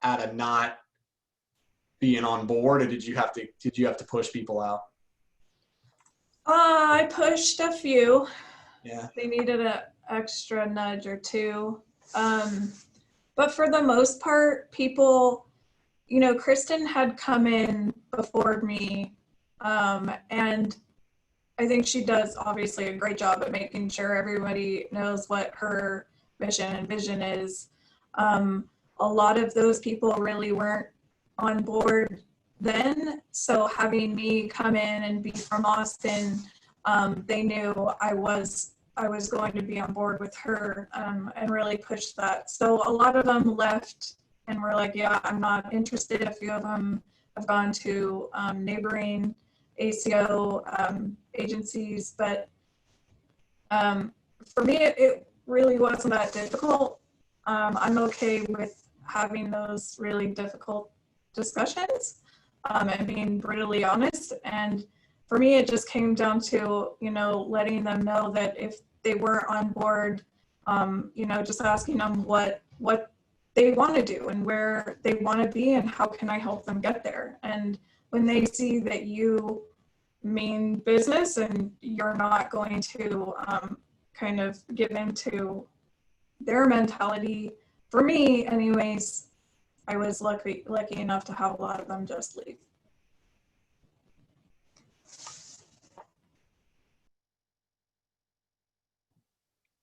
Speaker 8: out of not being on board, or did you have to push people out?
Speaker 9: I pushed a few.
Speaker 8: Yeah.
Speaker 9: They needed an extra nudge or two. But for the most part, people, you know, Kristen had come in before me, and I think she does obviously a great job at making sure everybody knows what her mission and vision is. A lot of those people really weren't on board then, so having me come in and be from Austin, they knew I was going to be on board with her, and really push that. So a lot of them left and were like, yeah, I'm not interested. A few of them have gone to neighboring ACO agencies, but for me, it really wasn't that difficult. I'm okay with having those really difficult discussions, and being brutally honest. And for me, it just came down to, you know, letting them know that if they weren't on board, you know, just asking them what they want to do and where they want to be and how can I help them get there. And when they see that you mean business and you're not going to kind of give into their mentality, for me anyways, I was lucky enough to have a lot of them just leave.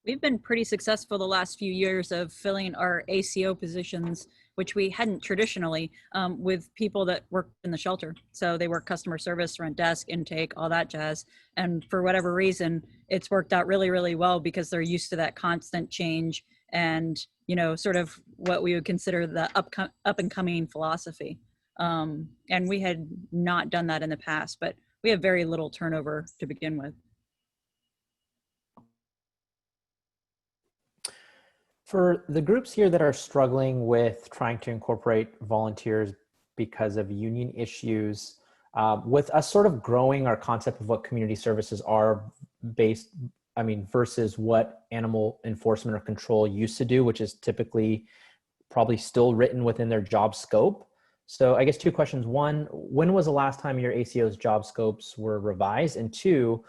Speaker 2: We've been pretty successful the last few years of filling our ACO positions, which we hadn't traditionally, with people that work in the shelter. So they work customer service, front desk, intake, all that jazz. And for whatever reason, it's worked out really, really well because they're used to that constant change and, you know, sort of what we would consider the up and coming philosophy. And we had not done that in the past, but we have very little turnover to begin with.
Speaker 3: For the groups here that are struggling with trying to incorporate volunteers because of union issues, with us sort of growing our concept of what community services are versus what animal enforcement or control used to do, which is typically probably still written within their job scope. So I guess two questions. One, when was the last time your ACO's job scopes were revised? And two,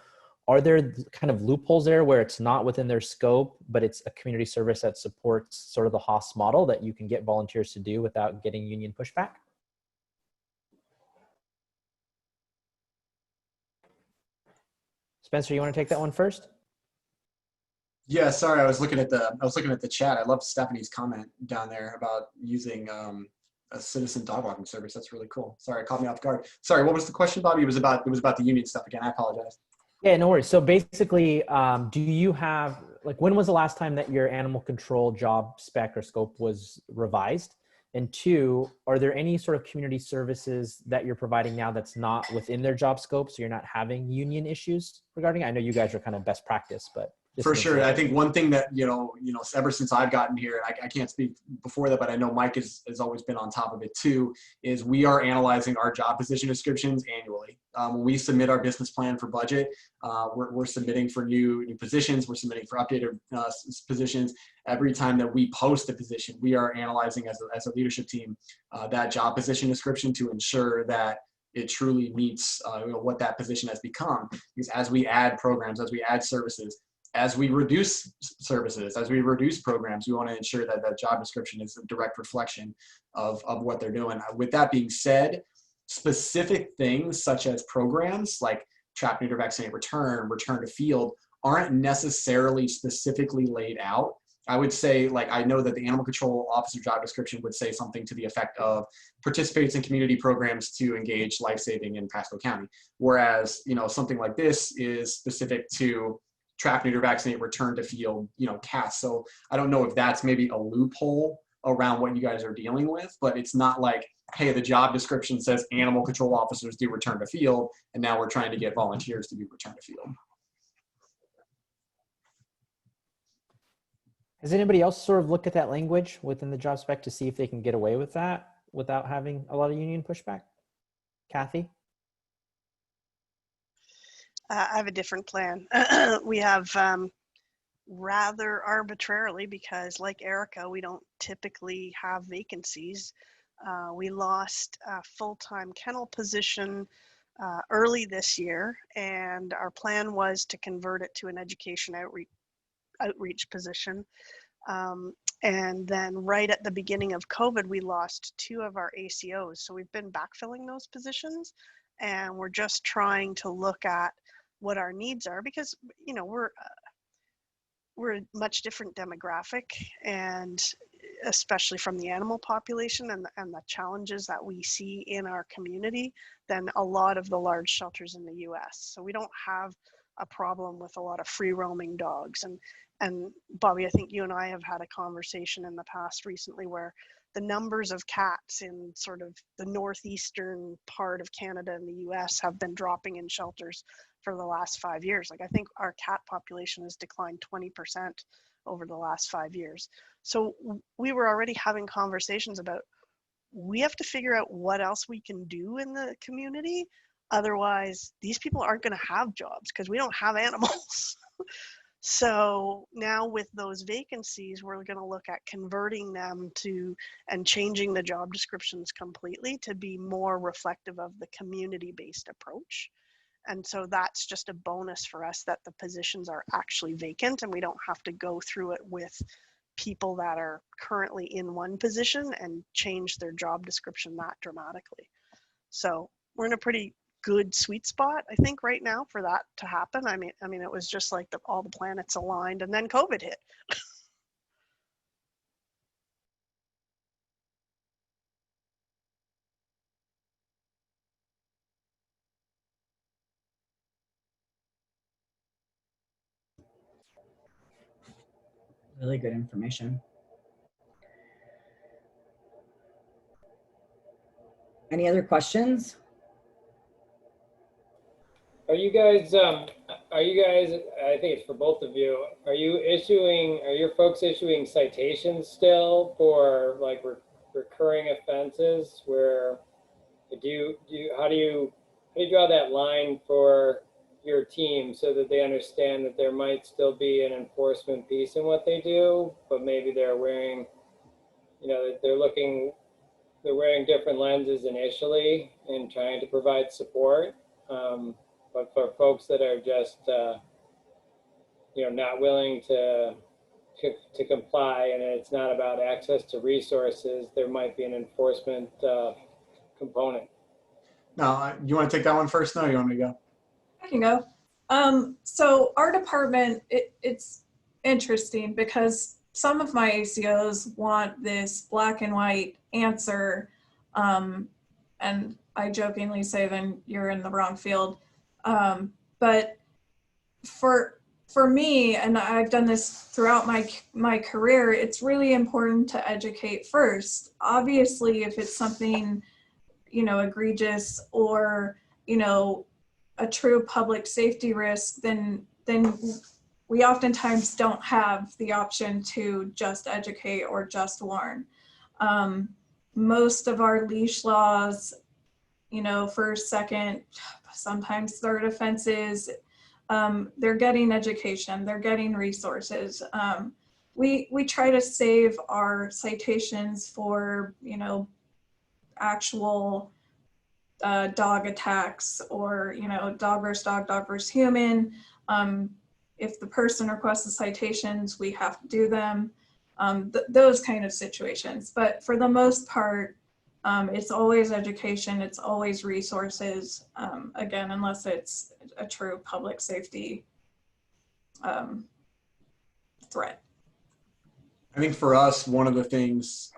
Speaker 3: are there kind of loopholes there where it's not within their scope, but it's a community service that supports sort of the HOS model that you can get volunteers to do without getting union pushback? Spencer, you want to take that one first?
Speaker 8: Yeah, sorry, I was looking at the chat. I love Stephanie's comment down there about using a citizen dog walking service. That's really cool. Sorry, it caught me off guard. Sorry, what was the question, Bobby? It was about the union stuff again. I apologize.
Speaker 3: Yeah, no worries. So basically, do you have, like, when was the last time that your animal control job spec or scope was revised? And two, are there any sort of community services that you're providing now that's not within their job scope, so you're not having union issues regarding it? I know you guys are kind of best practice, but
Speaker 8: for sure. I think one thing that, you know, ever since I've gotten here, I can't speak before that, but I know Mike has always been on top of it too, is we are analyzing our job position descriptions annually. When we submit our business plan for budget, we're submitting for new positions, we're submitting for updated positions. Every time that we post a position, we are analyzing as a leadership team that job position description to ensure that it truly meets what that position has become. Because as we add programs, as we add services, as we reduce services, as we reduce programs, we want to ensure that that job description is a direct reflection of what they're doing. With that being said, specific things such as programs like trap, neuter, vaccinate, return to field aren't necessarily specifically laid out. I would say, like, I know that the animal control officer job description would say something to the effect of participates in community programs to engage life-saving in Pasco County. Whereas, something like this is specific to trap, neuter, vaccinate, return to field, cats. So I don't know if that's maybe a loophole around what you guys are dealing with, but it's not like, hey, the job description says animal control officers do return to field, and now we're trying to get volunteers to do return to field.
Speaker 3: Has anybody else sort of looked at that language within the job spec to see if they can get away with that without having a lot of union pushback? Kathy?
Speaker 12: I have a different plan. We have rather arbitrarily, because like Erica, we don't typically have vacancies. We lost a full-time kennel position early this year, and our plan was to convert it to an education outreach position. And then right at the beginning of COVID, we lost 2 of our ACOs. So we've been backfilling those positions, and we're just trying to look at what our needs are, because, you know, we're a much different demographic, and especially from the animal population and the challenges that we see in our community than a lot of the large shelters in the US. So we don't have a problem with a lot of free roaming dogs. And Bobby, I think you and I have had a conversation in the past recently where the numbers of cats in sort of the northeastern part of Canada and the US have been dropping in shelters for the last 5 years. Like, I think our cat population has declined 20% over the last 5 years. So we were already having conversations about, we have to figure out what else we can do in the community. Otherwise, these people aren't going to have jobs because we don't have animals. So now with those vacancies, we're going to look at converting them to and changing the job descriptions completely to be more reflective of the community-based approach. And so that's just a bonus for us that the positions are actually vacant and we don't have to go through it with people that are currently in one position and change their job description that dramatically. So we're in a pretty good sweet spot, I think, right now for that to happen. I mean, it was just like all the planets aligned, and then COVID hit.
Speaker 1: Really good information. Any other questions?
Speaker 5: Are you guys, I think it's for both of you, are your folks issuing citations still for like recurring offenses where how do you draw that line for your team so that they understand that there might still be an enforcement piece in what they do, but maybe they're wearing, you know, they're wearing different lenses initially and trying to provide support. But for folks that are just, you know, not willing to comply, and it's not about access to resources, there might be an enforcement component.
Speaker 8: Now, you want to take that one first? No, you want me to go?
Speaker 9: I can go. So our department, it's interesting because some of my ACOs want this black and white answer, and I jokingly say, then you're in the wrong field. But for me, and I've done this throughout my career, it's really important to educate first. Obviously, if it's something, you know, egregious or, you know, a true public safety risk, then we oftentimes don't have the option to just educate or just warn. Most of our leash laws, you know, first, second, sometimes third offenses, they're getting education, they're getting resources. We try to save our citations for, you know, actual dog attacks or, you know, dog versus dog, dog versus human. If the person requests the citations, we have to do them, those kind of situations. But for the most part, it's always education, it's always resources, again, unless it's a true public safety threat.
Speaker 8: I think for us, one of the things,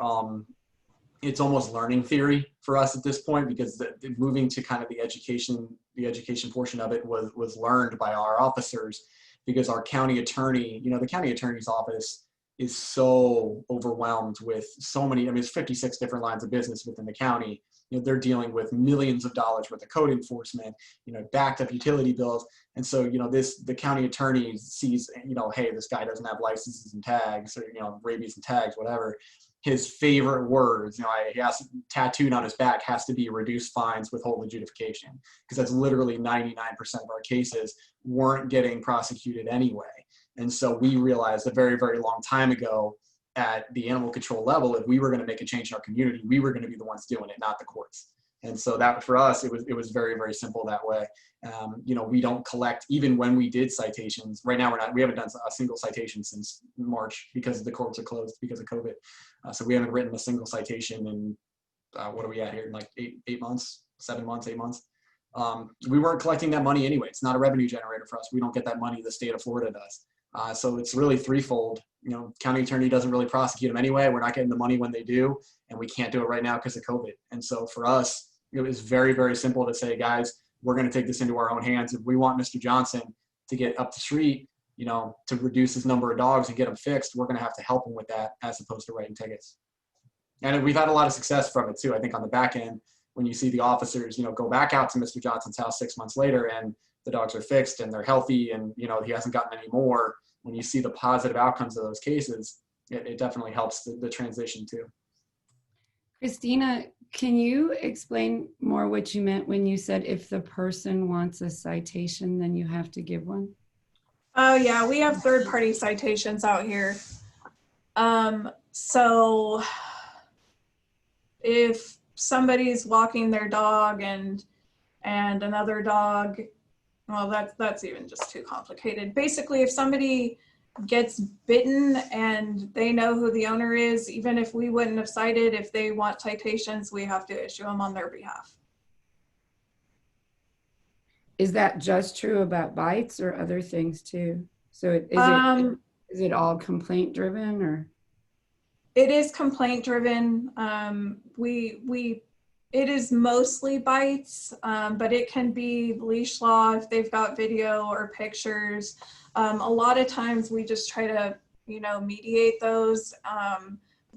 Speaker 8: it's almost learning theory for us at this point, because moving to kind of the education portion of it was learned by our officers, because our county attorney, you know, the county attorney's office is so overwhelmed with so many, I mean, it's 56 different lines of business within the county. You know, they're dealing with millions of dollars worth of code enforcement, you know, backed up utility bills. And so, you know, the county attorney sees, you know, hey, this guy doesn't have licenses and tags, or, you know, rabies and tags, whatever. His favorite words, you know, he has tattooed on his back, has to be reduced fines, withhold adjudication, because that's literally 99% of our cases weren't getting prosecuted anyway. And so we realized a very, very long time ago at the animal control level, if we were going to make a change in our community, we were going to be the ones doing it, not the courts. And so that for us, it was very, very simple that way. You know, we don't collect, even when we did citations. Right now, we haven't done a single citation since March because the courts are closed because of COVID. So we haven't written a single citation in, what are we at here? Like 8 months, 7 months, 8 months. We weren't collecting that money anyway. It's not a revenue generator for us. We don't get that money. The state of Florida does. So it's really threefold. You know, county attorney doesn't really prosecute them anyway. We're not getting the money when they do, and we can't do it right now because of COVID. And so for us, it was very, very simple to say, guys, we're going to take this into our own hands. If we want Mr. Johnson to get up the street, you know, to reduce his number of dogs and get them fixed, we're going to have to help him with that as opposed to writing tickets. And we've had a lot of success from it too. I think on the back end, when you see the officers, you know, go back out to Mr. Johnson's house 6 months later and the dogs are fixed and they're healthy and, you know, he hasn't gotten any more, when you see the positive outcomes of those cases, it definitely helps the transition too.
Speaker 13: Christina, can you explain more what you meant when you said if the person wants a citation, then you have to give one?
Speaker 9: Oh yeah, we have third-party citations out here. So if somebody's walking their dog and another dog, well, that's even just too complicated. Basically, if somebody gets bitten and they know who the owner is, even if we wouldn't have cited, if they want citations, we have to issue them on their behalf.
Speaker 13: Is that just true about bites or other things too? So is it all complaint driven or?
Speaker 9: It is complaint driven. It is mostly bites, but it can be leash law if they've got video or pictures. A lot of times we just try to, you know, mediate those.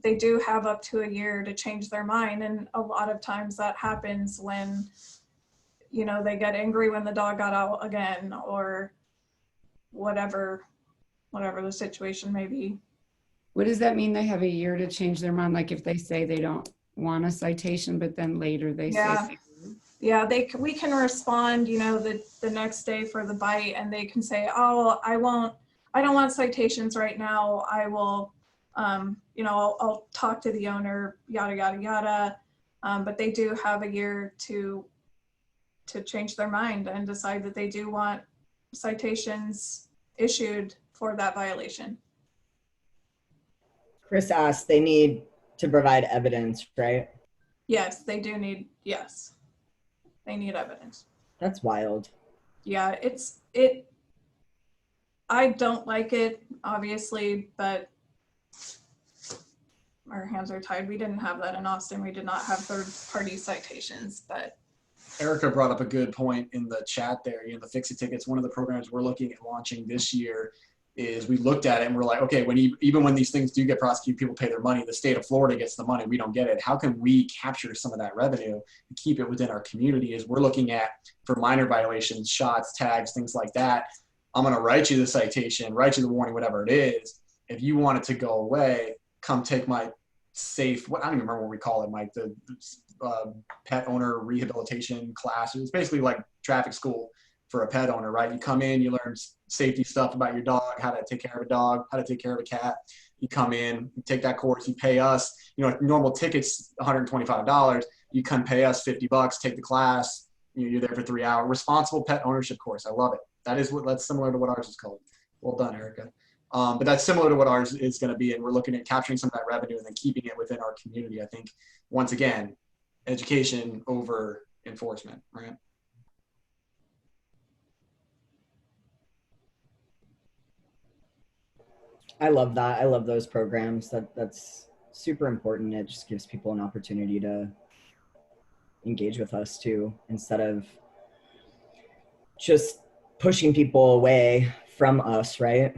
Speaker 9: They do have up to a year to change their mind. And a lot of times that happens when, you know, they get angry when the dog got out again or whatever the situation may be.
Speaker 13: What does that mean? They have a year to change their mind? Like if they say they don't want a citation, but then later they say.
Speaker 9: Yeah, we can respond, you know, the next day for the bite, and they can say, oh, I don't want citations right now. I will, you know, I'll talk to the owner, yada, yada, yada. But they do have a year to change their mind and decide that they do want citations issued for that violation.
Speaker 1: Chris asked, they need to provide evidence, right?
Speaker 9: Yes, they do need, yes. They need evidence.
Speaker 1: That's wild.
Speaker 9: Yeah, I don't like it, obviously, but our hands are tied. We didn't have that in Austin. We did not have third-party citations, but.
Speaker 8: Erica brought up a good point in the chat there, you know, the Fix-It tickets. One of the programs we're looking at launching this year is we looked at it and we're like, okay, even when these things do get prosecuted, people pay their money. The state of Florida gets the money. We don't get it. How can we capture some of that revenue and keep it within our community? Is we're looking at, for minor violations, shots, tags, things like that. I'm going to write you the citation, write you the warning, whatever it is. If you want it to go away, come take my safe, I don't even remember what we call it, Mike, the pet owner rehabilitation class. It's basically like traffic school for a pet owner, right? You come in, you learn safety stuff about your dog, how to take care of a dog, how to take care of a cat. You come in, you take that course, you pay us, you know, normal tickets, $125. You come pay us $50, take the class, you're there for 3 hours. Responsible pet ownership course. I love it. That's similar to what ours is called. Well done, Erica. But that's similar to what ours is going to be. And we're looking at capturing some of that revenue and then keeping it within our community. I think, once again, education over enforcement, right?
Speaker 1: I love that. I love those programs. That's super important. It just gives people an opportunity to engage with us too, instead of just pushing people away from us, right?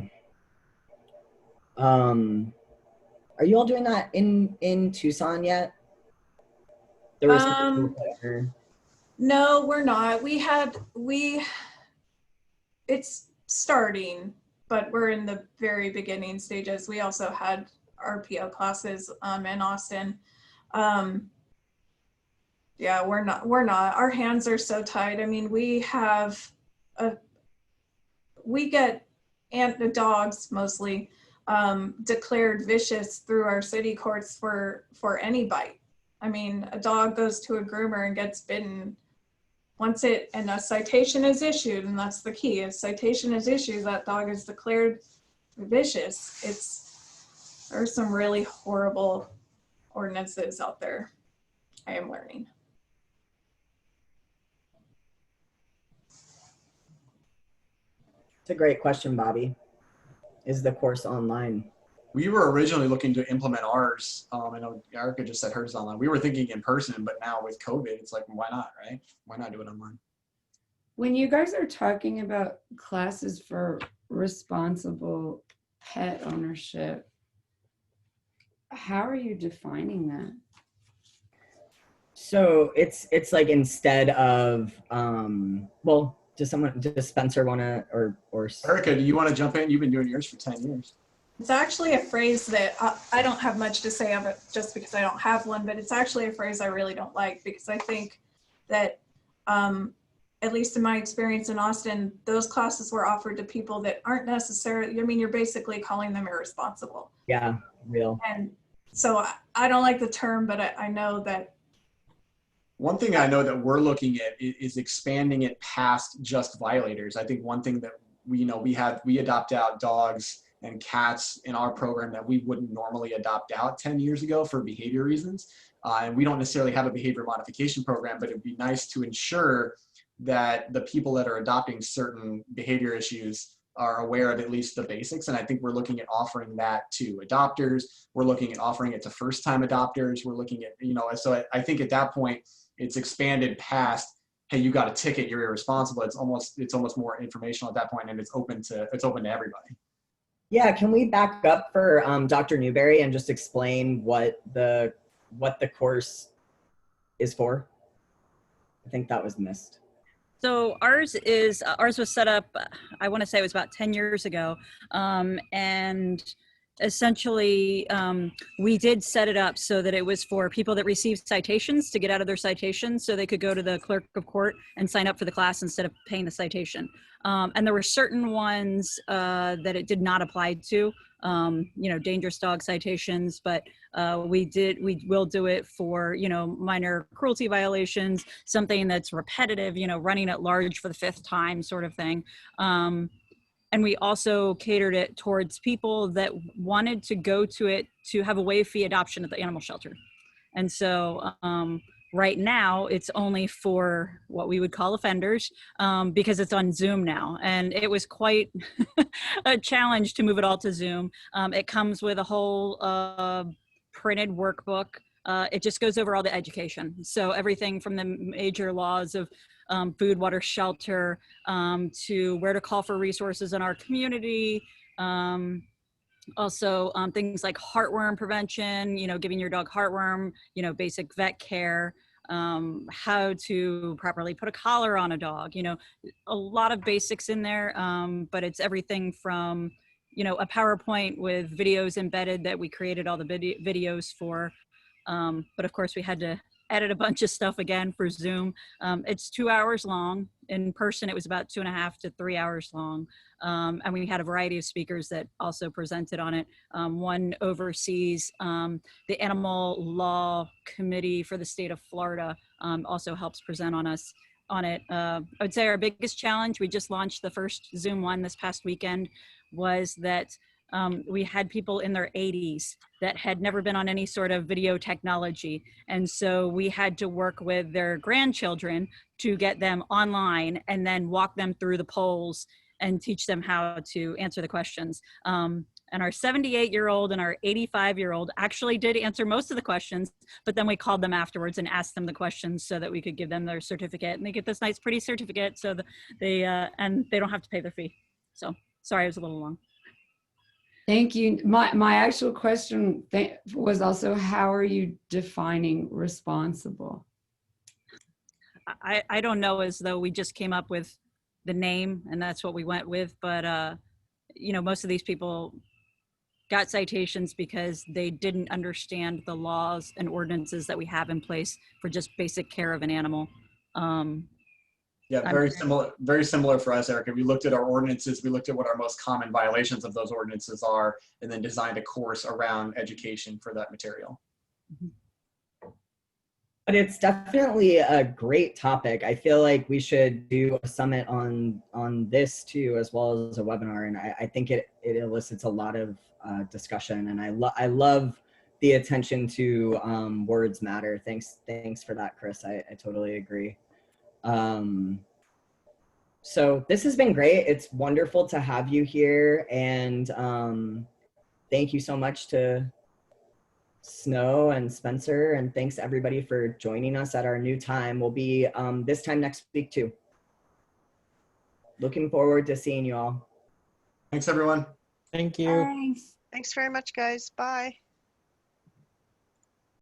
Speaker 1: Are you all doing that in Tucson yet?
Speaker 9: No, we're not. It's starting, but we're in the very beginning stages. We also had RPO classes in Austin. Yeah, we're not. Our hands are so tied. I mean, we get the dogs mostly declared vicious through our city courts for any bite. I mean, a dog goes to a groomer and gets bitten. And a citation is issued, and that's the key. A citation is issued, that dog is declared vicious. There are some really horrible ordinances out there. I am learning.
Speaker 1: It's a great question, Bobby. Is the course online?
Speaker 8: We were originally looking to implement ours. I know Erica just said hers online. We were thinking in person, but now with COVID, it's like, why not, right? Why not do it online?
Speaker 13: When you guys are talking about classes for responsible pet ownership, how are you defining that?
Speaker 1: So it's like instead of, well, does Spencer want to, or
Speaker 8: Erica, do you want to jump in? You've been doing yours for 10 years.
Speaker 9: It's actually a phrase that I don't have much to say of it just because I don't have one, but it's actually a phrase I really don't like, because I think that, at least in my experience in Austin, those classes were offered to people that aren't necessarily, I mean, you're basically calling them irresponsible.
Speaker 1: Yeah, real.
Speaker 9: And so I don't like the term, but I know that.
Speaker 8: One thing I know that we're looking at is expanding it past just violators. I think one thing that we adopt out dogs and cats in our program that we wouldn't normally adopt out 10 years ago for behavior reasons. And we don't necessarily have a behavior modification program, but it'd be nice to ensure that the people that are adopting certain behavior issues are aware of at least the basics. And I think we're looking at offering that to adopters. We're looking at offering it to first-time adopters. We're looking at, so I think at that point, it's expanded past, hey, you got a ticket, you're irresponsible. It's almost more informational at that point, and it's open to everybody.
Speaker 1: Yeah, can we back up for Dr. Newbury and just explain what the course is for? I think that was missed.
Speaker 2: So ours was set up, I want to say it was about 10 years ago. And essentially, we did set it up so that it was for people that received citations to get out of their citations, so they could go to the clerk of court and sign up for the class instead of paying the citation. And there were certain ones that it did not apply to, dangerous dog citations, but we will do it for, minor cruelty violations, something that's repetitive, running at large for the 5th time sort of thing. And we also catered it towards people that wanted to go to it to have a waive fee adoption at the animal shelter. And so right now it's only for what we would call offenders, because it's on Zoom now. And it was quite a challenge to move it all to Zoom. It comes with a whole printed workbook. It just goes over all the education. So everything from the major laws of food, water, shelter, to where to call for resources in our community. Also things like heartworm prevention, giving your dog heartworm, basic vet care, how to properly put a collar on a dog, a lot of basics in there. But it's everything from, a PowerPoint with videos embedded that we created all the videos for. But of course we had to edit a bunch of stuff again for Zoom. It's 2 hours long. In person, it was about 2.5 to 3 hours long. And we had a variety of speakers that also presented on it. One oversees the Animal Law Committee for the state of Florida, also helps present on it. I would say our biggest challenge, we just launched the first Zoom one this past weekend, was that we had people in their 80s that had never been on any sort of video technology. And so we had to work with their grandchildren to get them online and then walk them through the polls and teach them how to answer the questions. And our 78-year-old and our 85-year-old actually did answer most of the questions, but then we called them afterwards and asked them the questions so that we could give them their certificate, and they get this nice, pretty certificate, so they don't have to pay their fee. So sorry, it was a little long.
Speaker 13: Thank you. My actual question was also, how are you defining responsible?
Speaker 2: I don't know, as though we just came up with the name and that's what we went with, but most of these people got citations because they didn't understand the laws and ordinances that we have in place for just basic care of an animal.
Speaker 8: Yeah, very similar for us, Erica. We looked at our ordinances, we looked at what our most common violations of those ordinances are, and then designed a course around education for that material.
Speaker 1: But it's definitely a great topic. I feel like we should do a summit on this too, as well as a webinar. And I think it elicits a lot of discussion. And I love the attention to words matter. Thanks for that, Chris. I totally agree. So this has been great. It's wonderful to have you here. And thank you so much to Snow and Spencer, and thanks everybody for joining us at our new time. We'll be this time next week too. Looking forward to seeing you all.
Speaker 8: Thanks, everyone.
Speaker 3: Thank you.
Speaker 12: Thanks very much, guys. Bye.